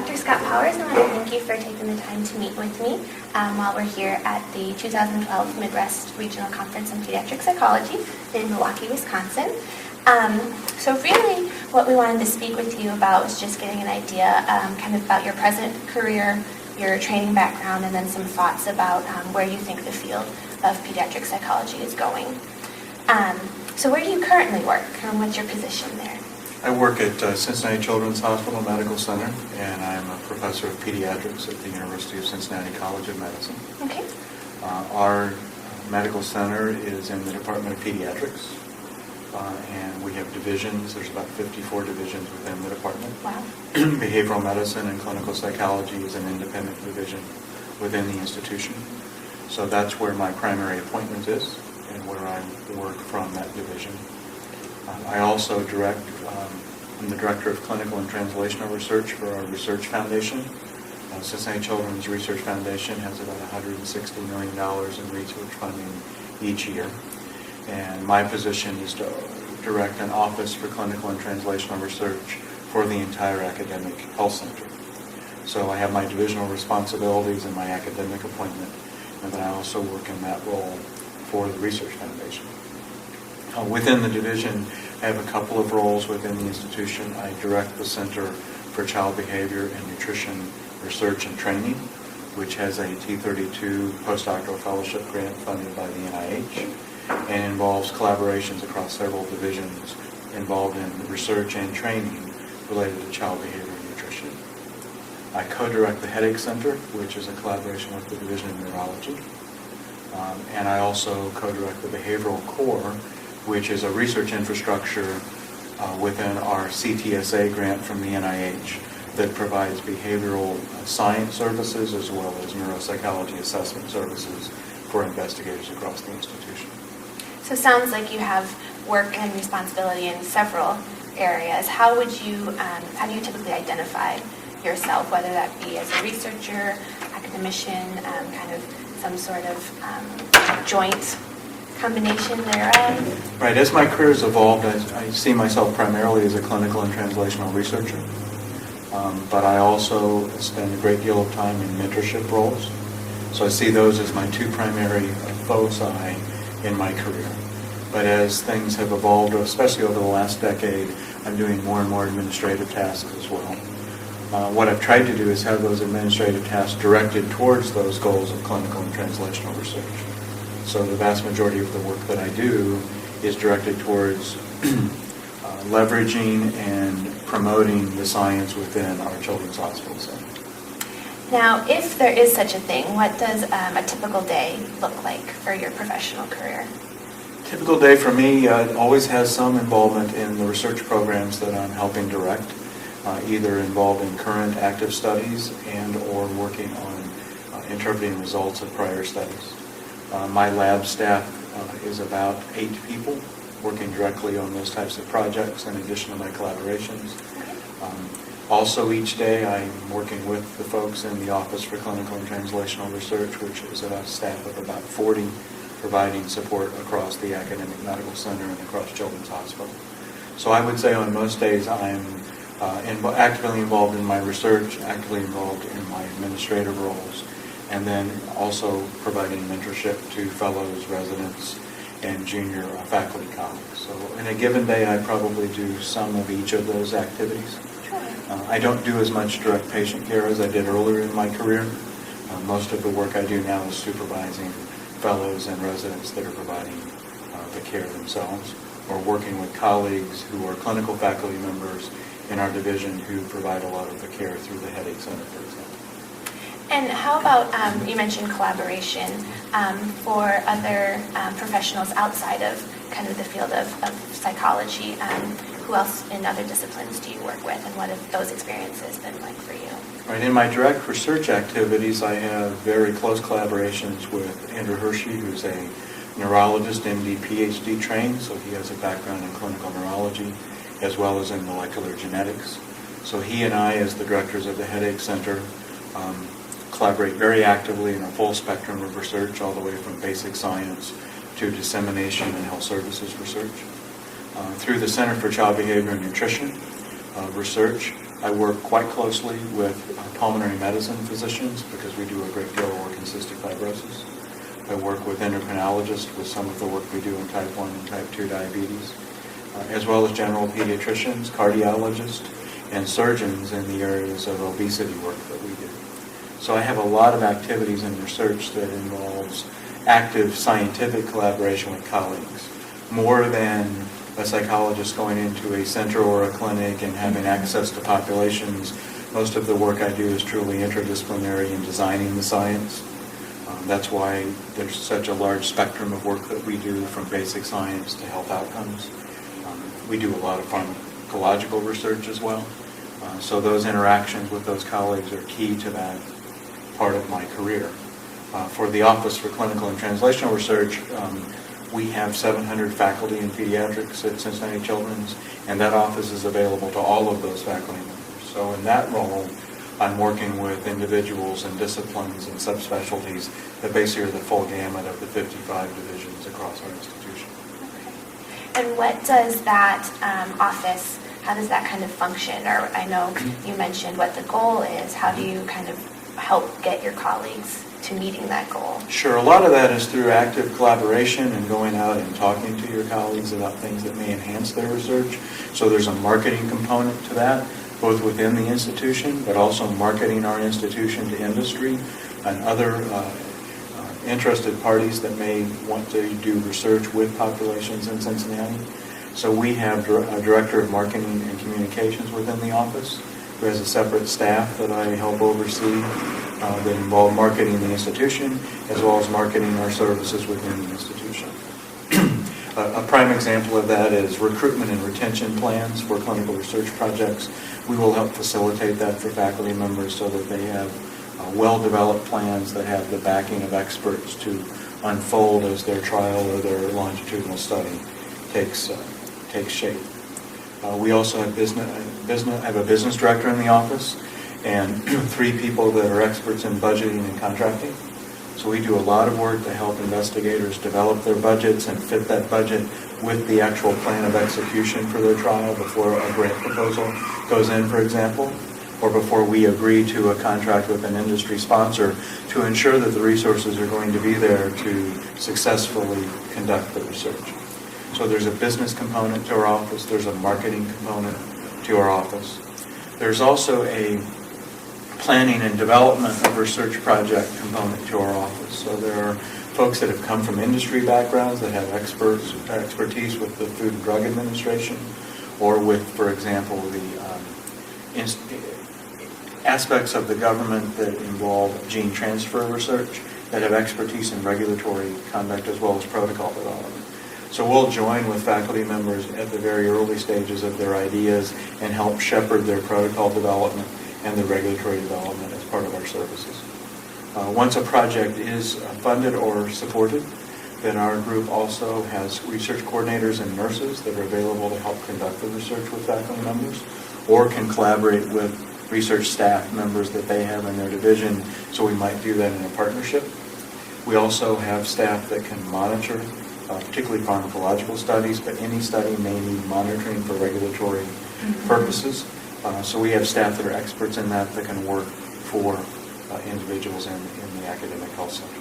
Dr. Scott Powers. I want to thank you for taking the time to meet with me while we're here at the 2012 Midwest Regional Conference on Pediatric Psychology in Milwaukee, Wisconsin. So really what we wanted to speak with you about was just getting an idea kind of about your present career, your training background, and then some thoughts about where you think the field of pediatric psychology is going. So where do you currently work, and what's your position there? I work at Cincinnati Children's Hospital Medical Center, and I'm a professor of pediatrics at the University of Cincinnati College of Medicine. Okay. Our medical center is in the Department of Pediatrics, and we have divisions. There's about 54 divisions within the department. Wow. Behavioral medicine and clinical psychology is an independent division within the institution. So that's where my primary appointment is and where I work from that division. I also I'm the director of clinical and translational research for our research foundation. Cincinnati Children's Research Foundation has about $160 million in research funding each year. And my position is to direct an office for clinical and translational research for the entire academic health center. So I have my divisional responsibilities and my academic appointment, and then I also work in that role for the Research Foundation. Within the division, I have a couple of roles within the institution. I direct the Center for Child Behavior and Nutrition Research and Training, which has a T32 postdoctoral fellowship grant funded by the NIH, and involves collaborations across several divisions involved in research and training related to child behavior and nutrition. I co-direct the Headache Center, which is a collaboration with the Division of Neurology, and I also co-direct the Behavioral Core, which is a research infrastructure within our CTSA grant from the NIH that provides behavioral science services as well as neuropsychology assessment services for investigators across the institution. So it sounds like you have work and responsibility in several areas. How do you typically identify yourself, whether that be as a researcher, academician, kind of some sort of joint combination thereof? Right. As my career has evolved, I see myself primarily as a clinical and translational researcher, but I also spend a great deal of time in mentorship roles. So I see those as my two primary foci in my career. But as things have evolved, especially over the last decade, I'm doing more and more administrative tasks as well. What I've tried to do is have those administrative tasks directed towards those goals of clinical and translational research. So the vast majority of the work that I do is directed towards leveraging and promoting the science within our children's hospital center. Now, if there is such a thing, what does a typical day look like for your professional career? Typical day for me always has some involvement in the research programs that I'm helping direct, either involved in current active studies and or working on interpreting results of prior studies. My lab staff is about 8 people working directly on those types of projects in addition to my collaborations. Also each day I'm working with the folks in the Office for Clinical and Translational Research, which is a staff of about 40, providing support across the academic medical center and across Children's Hospital. So I would say on most days I'm actively involved in my research, actively involved in my administrative roles, and then also providing mentorship to fellows, residents, and junior faculty colleagues. So in a given day, I probably do some of each of those activities. I don't do as much direct patient care as I did earlier in my career. Most of the work I do now is supervising fellows and residents that are providing the care themselves, or working with colleagues who are clinical faculty members in our division who provide a lot of the care through the Headache Center, for example. And how about, you mentioned collaboration for other professionals outside of kind of the field of psychology. Who else in other disciplines do you work with, and what have those experiences been like for you? Right, in my direct research activities, I have very close collaborations with Andrew Hershey, who's a neurologist, MD, PhD trained, so he has a background in clinical neurology as well as in molecular genetics. So he and I, as the directors of the Headache Center, collaborate very actively in a full spectrum of research, all the way from basic science to dissemination and health services research. Through the Center for Child Behavior and Nutrition research, I work quite closely with pulmonary medicine physicians because we do a great deal of work in cystic fibrosis. I work with endocrinologists with some of the work we do in type 1 and type 2 diabetes, as well as general pediatricians, cardiologists, and surgeons in the areas of obesity work that we do. So I have a lot of activities in research that involves active scientific collaboration with colleagues, more than a psychologist going into a center or a clinic and having access to populations. Most of the work I do is truly interdisciplinary in designing the science. That's why there's such a large spectrum of work that we do, from basic science to health outcomes. We do a lot of pharmacological research as well. So those interactions with those colleagues are key to that part of my career. For the Office for Clinical and Translational Research, we have 700 faculty in pediatrics at Cincinnati Children's, and that office is available to all of those faculty members. So in that role, I'm working with individuals and disciplines and subspecialties that basically are the full gamut of the 55 divisions across our institution. Okay. And what does that office, how does that kind of function? Or I know you mentioned what the goal is. How do you kind of help get your colleagues to meeting that goal? Sure. A lot of that is through active collaboration and going out and talking to your colleagues about things that may enhance their research. So there's a marketing component to that, both within the institution, but also marketing our institution to industry and other interested parties that may want to do research with populations in Cincinnati. So we have a director of marketing and communications within the office who has a separate staff that I help oversee that involve marketing the institution as well as marketing our services within the institution. A prime example of that is recruitment and retention plans for clinical research projects. We will help facilitate that for faculty members so that they have well-developed plans that have the backing of experts to unfold as their trial or their longitudinal study takes shape. We also have a business director in the office and 3 people that are experts in budgeting and contracting. So we do a lot of work to help investigators develop their budgets and fit that budget with the actual plan of execution for their trial before a grant proposal goes in, for example, or before we agree to a contract with an industry sponsor to ensure that the resources are going to be there to successfully conduct the research. So there's a business component to our office. There's a marketing component to our office. There's also a planning and development of research project component to our office. So there are folks that have come from industry backgrounds that have expertise with the Food and Drug Administration or with, for example, the aspects of the government that involve gene transfer research that have expertise in regulatory conduct as well as protocol development. So we'll join with faculty members at the very early stages of their ideas and help shepherd their protocol development and the regulatory development as part of our services. Once a project is funded or supported, then our group also has research coordinators and nurses that are available to help conduct the research with faculty members or can collaborate with research staff members that they have in their division, so we might do that in a partnership. We also have staff that can monitor, particularly pharmacological studies, but any study may need monitoring for regulatory purposes. So we have staff that are experts in that can work for individuals in the academic health center.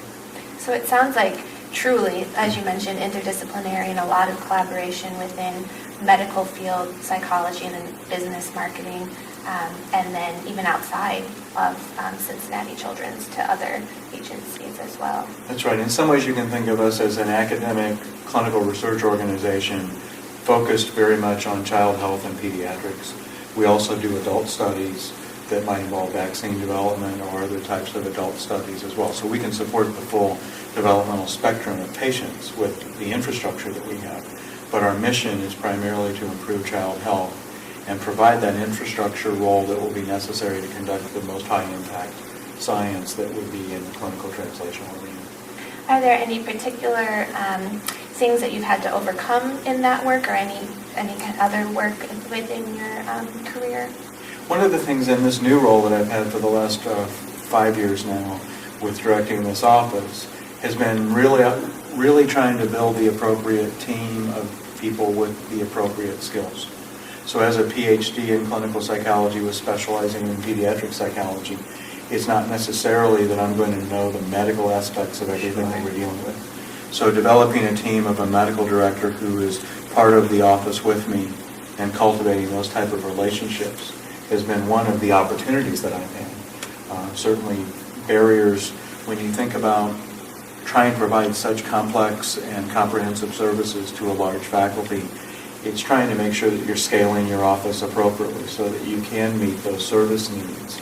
So it sounds like truly, as you mentioned, interdisciplinary and a lot of collaboration within medical field, psychology, and then business marketing, and then even outside of Cincinnati Children's to other agencies as well. That's right. In some ways you can think of us as an academic clinical research organization focused very much on child health and pediatrics. We also do adult studies that might involve vaccine development or other types of adult studies as well. So we can support the full developmental spectrum of patients with the infrastructure that we have. But our mission is primarily to improve child health and provide that infrastructure role that will be necessary to conduct the most high-impact science that would be in the clinical translational arena. Are there any particular things that you've had to overcome in that work or any kind of other work within your career? One of the things in this new role that I've had for the last 5 years now with directing this office has been really trying to build the appropriate team of people with the appropriate skills. So as a PhD in clinical psychology with specializing in pediatric psychology, it's not necessarily that I'm going to know the medical aspects of everything that we're dealing with. So developing a team of a medical director who is part of the office with me and cultivating those type of relationships has been one of the opportunities that I've had. Certainly barriers when you think about trying to provide such complex and comprehensive services to a large faculty. It's trying to make sure that you're scaling your office appropriately so that you can meet those service needs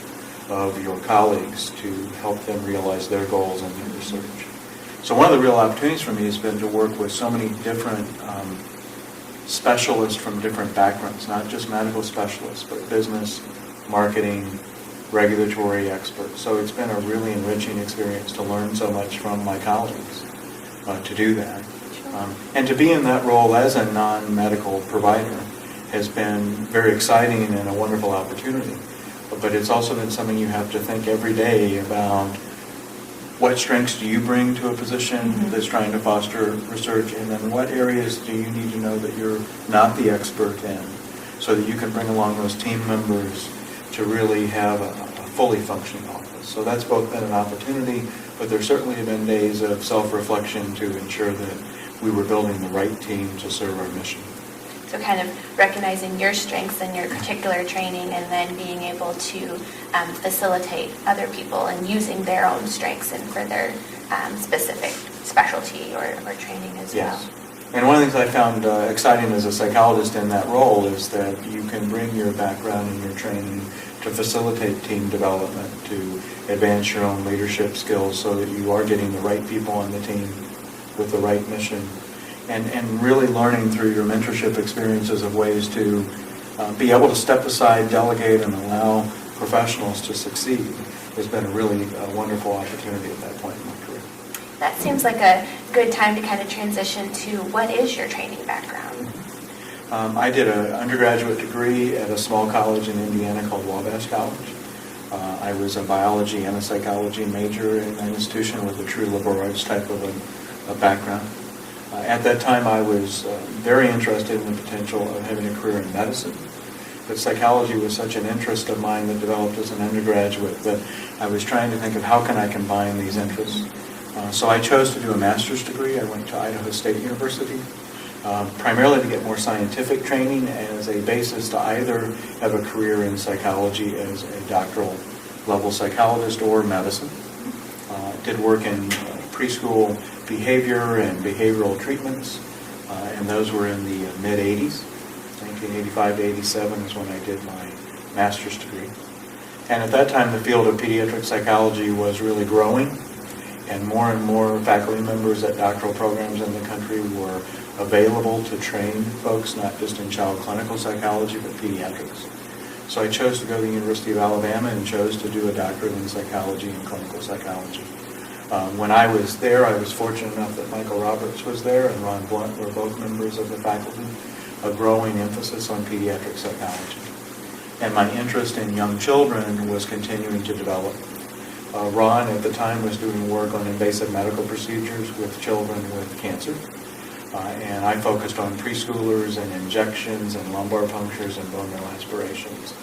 of your colleagues to help them realize their goals in their research. So one of the real opportunities for me has been to work with so many different specialists from different backgrounds, not just medical specialists, but business, marketing, regulatory experts. So it's been a really enriching experience to learn so much from my colleagues to do that. And to be in that role as a non-medical provider has been very exciting and a wonderful opportunity. But it's also been something you have to think every day about what strengths do you bring to a position that's trying to foster research, and then what areas do you need to know that you're not the expert in so that you can bring along those team members to really have a fully functioning office. So that's both been an opportunity, but there certainly have been days of self-reflection to ensure that we were building the right team to serve our mission. So kind of recognizing your strengths and your particular training, and then being able to facilitate other people and using their own strengths and for their specific specialty or training as well. And one of the things I found exciting as a psychologist in that role is that you can bring your background and your training to facilitate team development, to advance your own leadership skills so that you are getting the right people on the team with the right mission. And really learning through your mentorship experiences of ways to be able to step aside, delegate, and allow professionals to succeed has been a really wonderful opportunity at that point in my career. That seems like a good time to kind of transition to what is your training background? I did an undergraduate degree at a small college in Indiana called Wabash College. I was a biology and a psychology major in an institution with a true liberal arts type of a background. At that time, I was very interested in the potential of having a career in medicine, but psychology was such an interest of mine that developed as an undergraduate that I was trying to think of how can I combine these interests. So I chose to do a master's degree. I went to Idaho State University, primarily to get more scientific training as a basis to either have a career in psychology as a doctoral level psychologist or medicine. Did work in preschool behavior and behavioral treatments, and those were in the mid-'80s. 1985 to 87 is when I did my master's degree. And at that time, the field of pediatric psychology was really growing, and more faculty members at doctoral programs in the country were available to train folks, not just in child clinical psychology, but pediatrics. So I chose to go to the University of Alabama and chose to do a doctorate in psychology and clinical psychology. When I was there, I was fortunate enough that Michael Roberts was there and Ron Blunt were both members of the faculty, a growing emphasis on pediatric psychology. And my interest in young children was continuing to develop. Ron at the time was doing work on invasive medical procedures with children with cancer. And I focused on preschoolers and injections and lumbar punctures and bone marrow aspirations,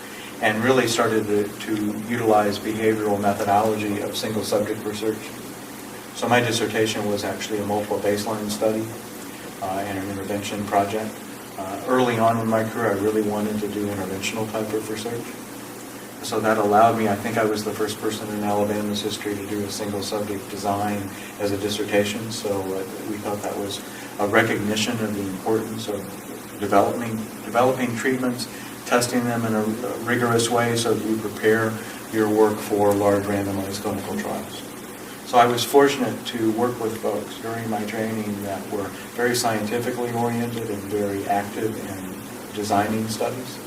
and really started to utilize behavioral methodology of single subject research. So my dissertation was actually a multiple baseline study and an intervention project. Early on in my career, I really wanted to do interventional type of research. So that allowed me, I think I was the first person in Alabama's history to do a single subject design as a dissertation. So we thought that was a recognition of the importance of developing treatments, testing them in a rigorous way so that you prepare your work for large randomized clinical trials. So I was fortunate to work with folks during my training that were very scientifically oriented and very active in designing studies.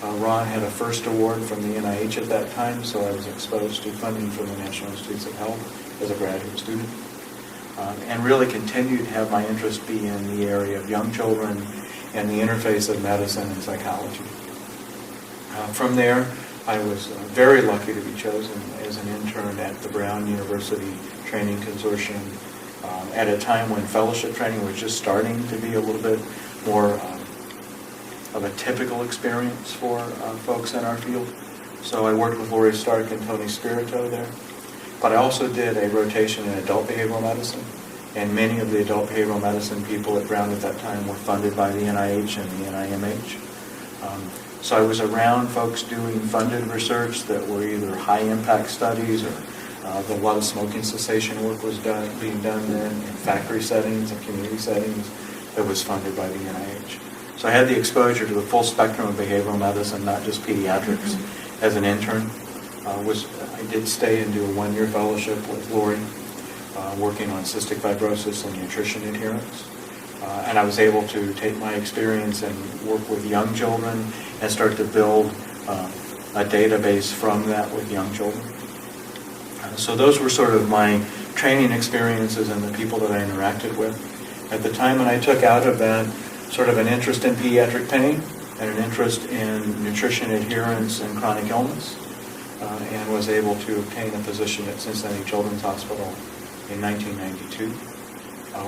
Ron had a first award from the NIH at that time, so I was exposed to funding from the National Institutes of Health as a graduate student. And really continued to have my interest be in the area of young children and the interface of medicine and psychology. From there, I was very lucky to be chosen as an intern at the Brown University Training Consortium at a time when fellowship training was just starting to be a little bit more of a typical experience for folks in our field. So I worked with Lori Stark and Tony Spirito there. But I also did a rotation in adult behavioral medicine, and many of the adult behavioral medicine people at Brown at that time were funded by the NIH and the NIMH. So I was around folks doing funded research that were either high-impact studies or a lot of smoking cessation work was being done then in factory settings and community settings that was funded by the NIH. So I had the exposure to the full spectrum of behavioral medicine, not just pediatrics. As an intern, I did stay and do a one-year fellowship with Lori, working on cystic fibrosis and nutrition adherence. And I was able to take my experience and work with young children and start to build a database from that with young children. So those were sort of my training experiences and the people that I interacted with. At the time when I took out of that sort of an interest in pediatric pain and an interest in nutrition adherence and chronic illness, and was able to obtain a position at Cincinnati Children's Hospital in 1992.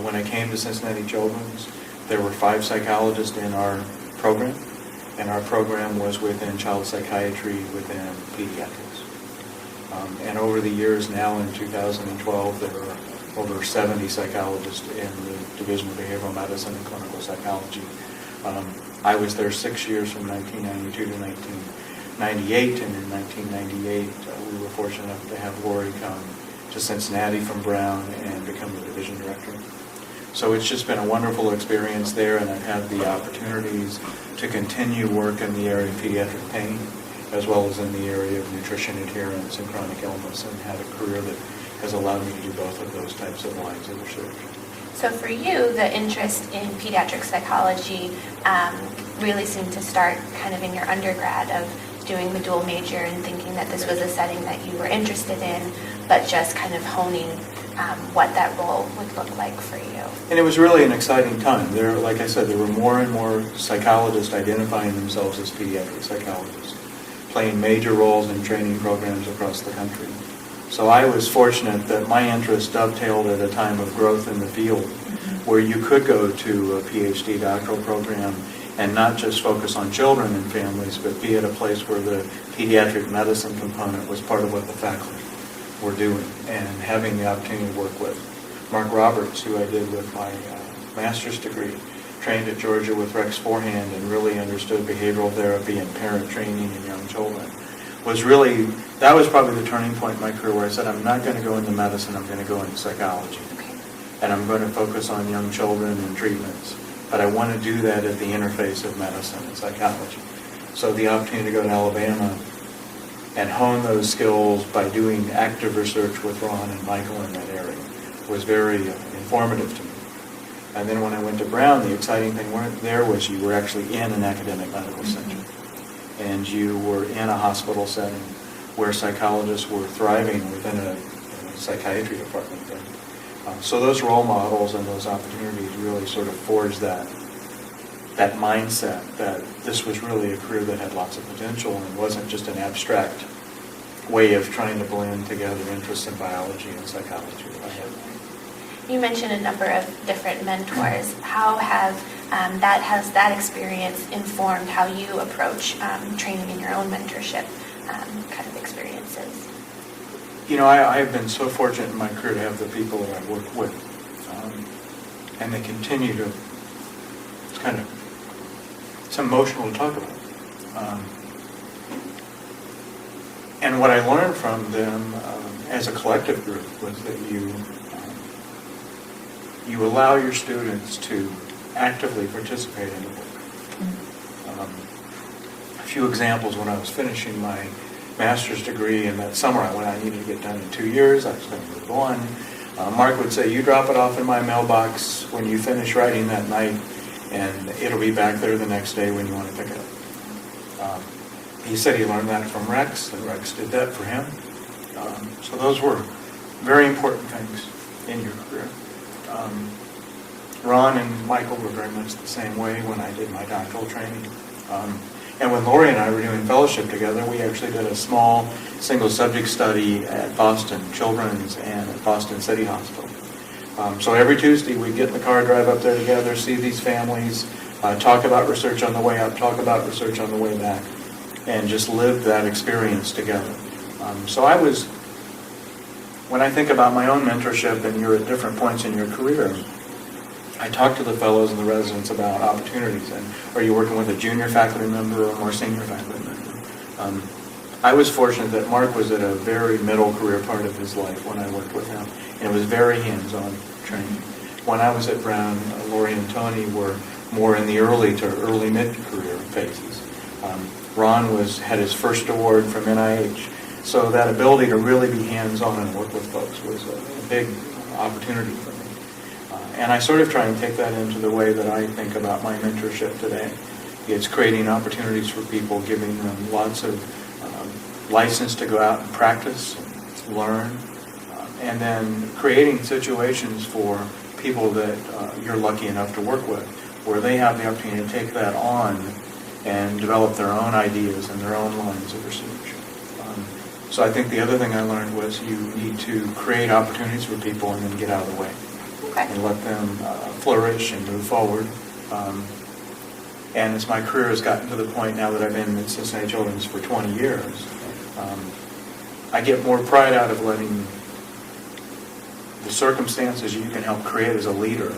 When I came to Cincinnati Children's, there were 5 psychologists in our program, and our program was within child psychiatry within pediatrics. And over the years now, in 2012, there are over 70 psychologists in the Division of Behavioral Medicine and Clinical Psychology. I was there 6 years from 1992 to 1998, and in 1998, we were fortunate enough to have Lori come to Cincinnati from Brown and become the division director. So it's just been a wonderful experience there, and I've had the opportunities to continue work in the area of pediatric pain, as well as in the area of nutrition adherence and chronic illness, and had a career that has allowed me to do both of those types of lines of research. So for you, the interest in pediatric psychology really seemed to start kind of in your undergrad of doing the dual major and thinking that this was a setting that you were interested in, but just kind of honing what that role would look like for you. And it was really an exciting time. There, like I said, there were more and more psychologists identifying themselves as pediatric psychologists, playing major roles in training programs across the country. So I was fortunate that my interest dovetailed at a time of growth in the field where you could go to a PhD doctoral program and not just focus on children and families, but be at a place where the pediatric medicine component was part of what the faculty were doing. And having the opportunity to work with Mark Roberts, who I did with my master's degree, trained at Georgia with Rex Forehand and really understood behavioral therapy and parent training in young children, that was probably the turning point in my career where I said, I'm not going to go into medicine, I'm going to go into psychology. Okay. And I'm going to focus on young children and treatments. But I want to do that at the interface of medicine and psychology. So the opportunity to go to Alabama and hone those skills by doing active research with Ron and Michael in that area was very informative to me. And then when I went to Brown, the exciting thing there was you were actually in an academic medical center. And you were in a hospital setting where psychologists were thriving within a psychiatry department. So those role models and those opportunities really sort of forged that mindset that this was really a career that had lots of potential and wasn't just an abstract way of trying to blend together interests in biology and psychology that I had. You mentioned a number of different mentors. How has that experience informed how you approach training in your own mentorship kind of experiences? You know, I've been so fortunate in my career to have the people that I work with, and they continue to. It's emotional to talk about. And what I learned from them as a collective group was that you allow your students to actively participate in the work. A few examples: when I was finishing my master's degree, and that summer I needed to get done in 2 years, I was going to move on. Mark would say, you drop it off in my mailbox when you finish writing that night, and it'll be back there the next day when you want to pick it up. He said he learned that from Rex, and Rex did that for him. So those were very important things in your career. Ron and Michael were very much the same way when I did my doctoral training. And when Lori and I were doing fellowship together, we actually did a small single subject study at Boston Children's and at Boston City Hospital. So every Tuesday we'd get in the car, drive up there together, see these families, talk about research on the way up, talk about research on the way back, and just live that experience together. When I think about my own mentorship and you're at different points in your career, I talk to the fellows and the residents about opportunities. And are you working with a junior faculty member or a more senior faculty member? I was fortunate that Mark was at a very middle career part of his life when I worked with him, and it was very hands-on training. When I was at Brown, Lori and Tony were more in the early to early mid-career phases. Ron had his first award from NIH. So that ability to really be hands-on and work with folks was a big opportunity for me. And I sort of try and take that into the way that I think about my mentorship today. It's creating opportunities for people, giving them lots of license to go out and practice, and learn, and then creating situations for people that you're lucky enough to work with, where they have the opportunity to take that on and develop their own ideas and their own lines of research. So I think the other thing I learned was you need to create opportunities for people and then get out of the way. Okay. And let them flourish and move forward. And as my career has gotten to the point now that I've been at Cincinnati Children's for 20 years, I get more pride out of letting the circumstances you can help create as a leader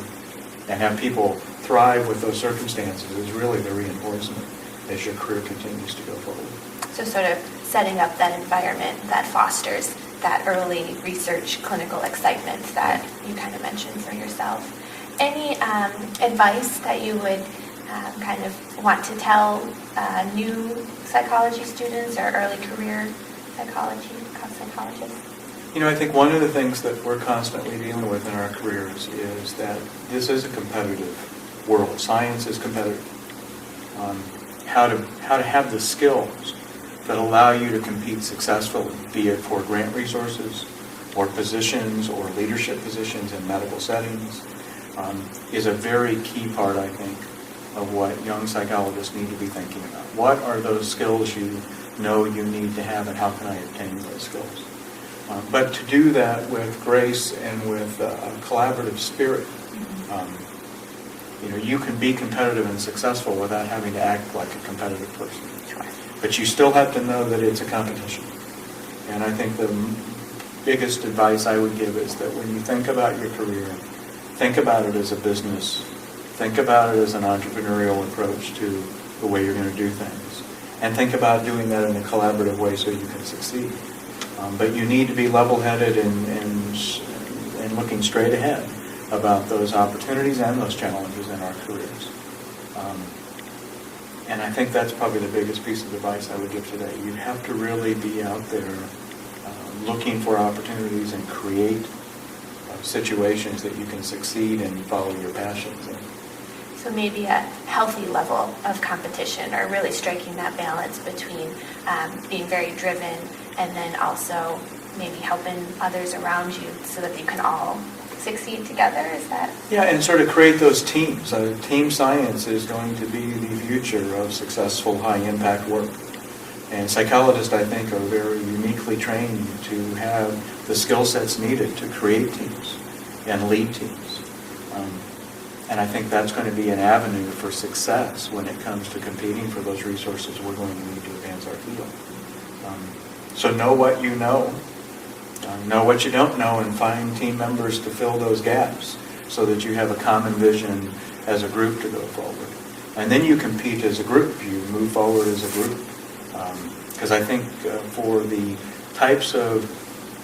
and have people thrive with those circumstances is really the reinforcement as your career continues to go forward. So sort of setting up that environment that fosters that early research clinical excitement that you kind of mentioned for yourself. Any advice that you would kind of want to tell new psychology students or early career psychologists? I think one of the things that we're constantly dealing with in our careers is that this is a competitive world. Science is competitive. How to have the skills that allow you to compete successfully, be it for grant resources or positions or leadership positions in medical settings, is a very key part, I think, of what young psychologists need to be thinking about. What are those skills you know you need to have, and how can I obtain those skills? But to do that with grace and with a collaborative spirit. You can be competitive and successful without having to act like a competitive person. Sure. But you still have to know that it's a competition. And I think the biggest advice I would give is that when you think about your career, think about it as a business. Think about it as an entrepreneurial approach to the way you're going to do things. And think about doing that in a collaborative way so you can succeed. But you need to be level-headed and looking straight ahead about those opportunities and those challenges in our careers. And I think that's probably the biggest piece of advice I would give today. You have to really be out there looking for opportunities and create situations that you can succeed and follow your passions in. So maybe a healthy level of competition, or really striking that balance between being very driven and then also maybe helping others around you so that you can all succeed together. Is that? Yeah, and sort of create those teams. Team science is going to be the future of successful high-impact work. And psychologists, I think, are very uniquely trained to have the skill sets needed to create teams and lead teams. And I think that's going to be an avenue for success when it comes to competing for those resources we're going to need to advance our field. So know what you know what you don't know, and find team members to fill those gaps so that you have a common vision as a group to go forward. And then you compete as a group. You move forward as a group. Because I think for the types of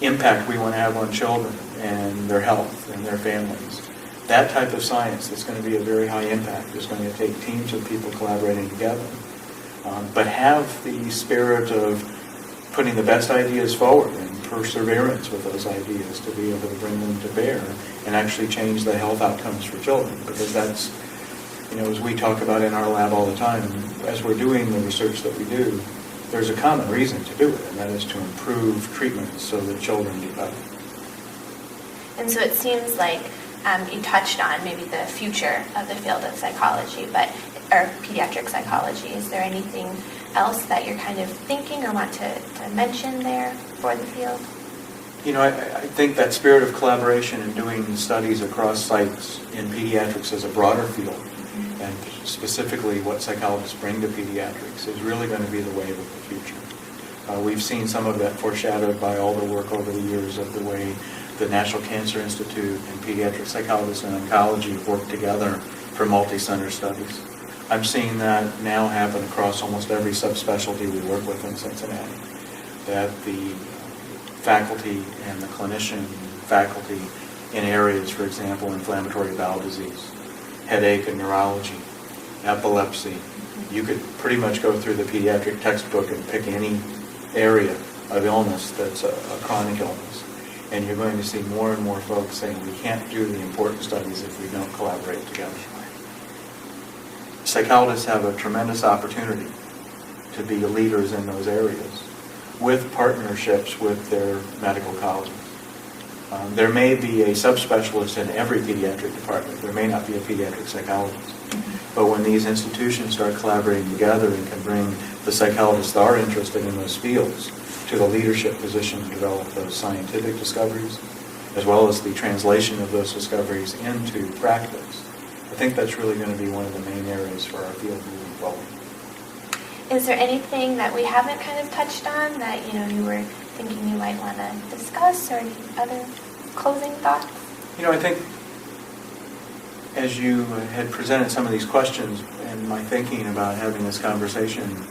impact we want to have on children and their health and their families, that type of science that's going to be a very high impact is going to take teams of people collaborating together. But have the spirit of putting the best ideas forward and perseverance with those ideas to be able to bring them to bear and actually change the health outcomes for children. Because that's, as we talk about in our lab all the time, as we're doing the research that we do, there's a common reason to do it, and that is to improve treatments so that children get better. And so it seems like you touched on maybe the future of the field of psychology, or pediatric psychology. Is there anything else that you're kind of thinking or want to mention there for the field? I think that spirit of collaboration and doing studies across sites in pediatrics as a broader field and specifically what psychologists bring to pediatrics is really going to be the wave of the future. We've seen some of that foreshadowed by all the work over the years of the way the National Cancer Institute and pediatric psychologists and oncology work together for multi-center studies. I'm seeing that now happen across almost every subspecialty we work with in Cincinnati, that the faculty and the clinician faculty in areas, for example, inflammatory bowel disease, headache and neurology, epilepsy. You could pretty much go through the pediatric textbook and pick any area of illness that's a chronic illness. And you're going to see more and more folks saying we can't do the important studies if we don't collaborate together. Psychologists have a tremendous opportunity to be leaders in those areas with partnerships with their medical colleagues. There may be a subspecialist in every pediatric department. There may not be a pediatric psychologist. But when these institutions start collaborating together and can bring the psychologists that are interested in those fields to the leadership position to develop those scientific discoveries, as well as the translation of those discoveries into practice, I think that's really going to be one of the main areas for our field moving forward. Is there anything that we haven't kind of touched on that you were thinking you might want to discuss, or any other closing thoughts? I think as you had presented some of these questions and my thinking about having this conversation,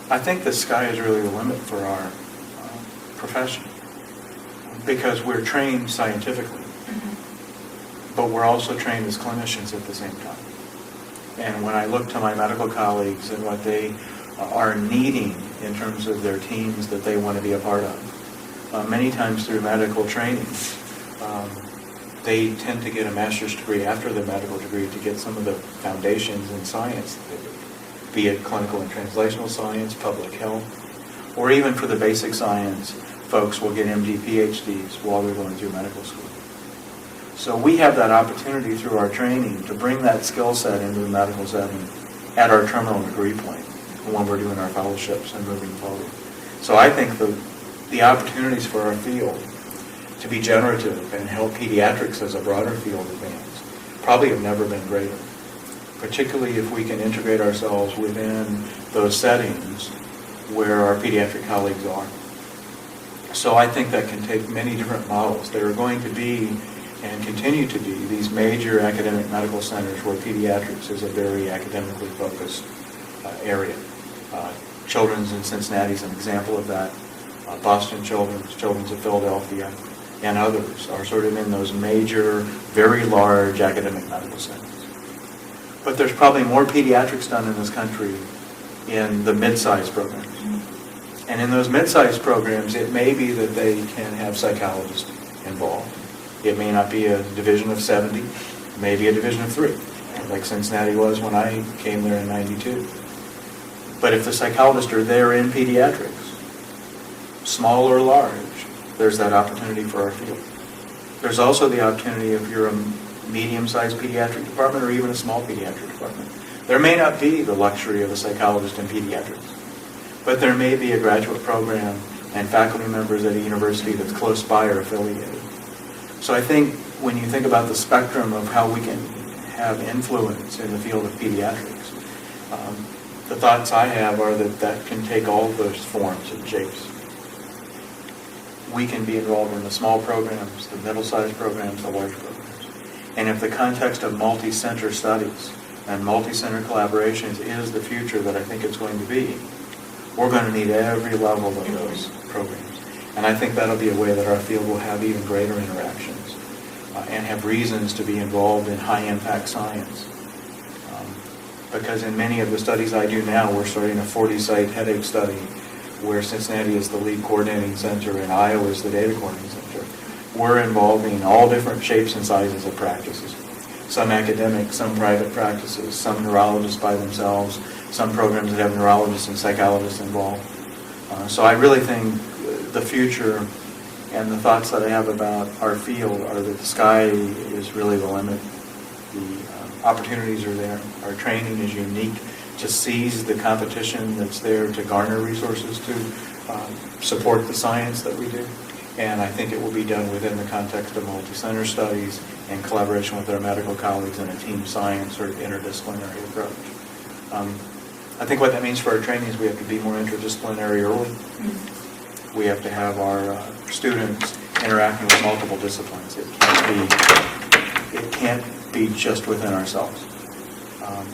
I think the sky is really the limit for our profession, because we're trained scientifically, but we're also trained as clinicians at the same time. And when I look to my medical colleagues and what they are needing in terms of their teams that they want to be a part of, many times through medical training, they tend to get a master's degree after the medical degree to get some of the foundations in science that they do, be it clinical and translational science, public health, or even for the basic science, folks will get MD, PhDs while they're going through medical school. So we have that opportunity through our training to bring that skill set into the medical setting at our terminal degree point when we're doing our fellowships and moving forward. So I think the opportunities for our field to be generative and help pediatrics as a broader field advance probably have never been greater, particularly if we can integrate ourselves within those settings where our pediatric colleagues are. So I think that can take many different models. There are going to be and continue to be these major academic medical centers where pediatrics is a very academically focused area. Children's in Cincinnati is an example of that. Boston Children's of Philadelphia, and others are sort of in those major, very large academic medical centers. But there's probably more pediatrics done in this country in the mid-sized programs. And in those mid-sized programs, it may be that they can have psychologists involved. It may not be a division of 70, it may be a division of 3, like Cincinnati was when I came there in '92. But if the psychologists are there in pediatrics, small or large, there's that opportunity for our field. There's also the opportunity if you're a medium-sized pediatric department or even a small pediatric department. There may not be the luxury of a psychologist in pediatrics, but there may be a graduate program and faculty members at a university that's close by or affiliated. So I think when you think about the spectrum of how we can have influence in the field of pediatrics, the thoughts I have are that can take all of those forms and shapes. We can be involved in the small programs, the middle-sized programs, the large programs. And if the context of multi-center studies and multi-center collaborations is the future that I think it's going to be, we're going to need every level of those programs. And I think that'll be a way that our field will have even greater interactions and have reasons to be involved in high-impact science. Because in many of the studies I do now, we're starting a 40-site headache study where Cincinnati is the lead coordinating center and Iowa is the data coordinating center. We're involving all different shapes and sizes of practices. Some academic, some private practices, some neurologists by themselves, some programs that have neurologists and psychologists involved. So I really think the future and the thoughts that I have about our field are that the sky is really the limit. The opportunities are there. Our training is unique to seize the competition that's there, to garner resources to support the science that we do. And I think it will be done within the context of multi-center studies in collaboration with our medical colleagues in a team science or interdisciplinary approach. I think what that means for our trainees, we have to be more interdisciplinary early. We have to have our students interacting with multiple disciplines. It can't be just within ourselves.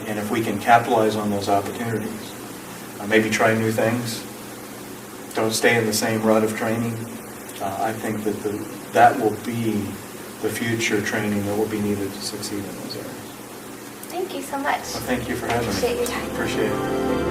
And if we can capitalize on those opportunities, maybe try new things, don't stay in the same rut of training, I think that that will be the future training that will be needed to succeed in those areas. Thank you so much. Well, thank you for having me. Appreciate your time. Appreciate it.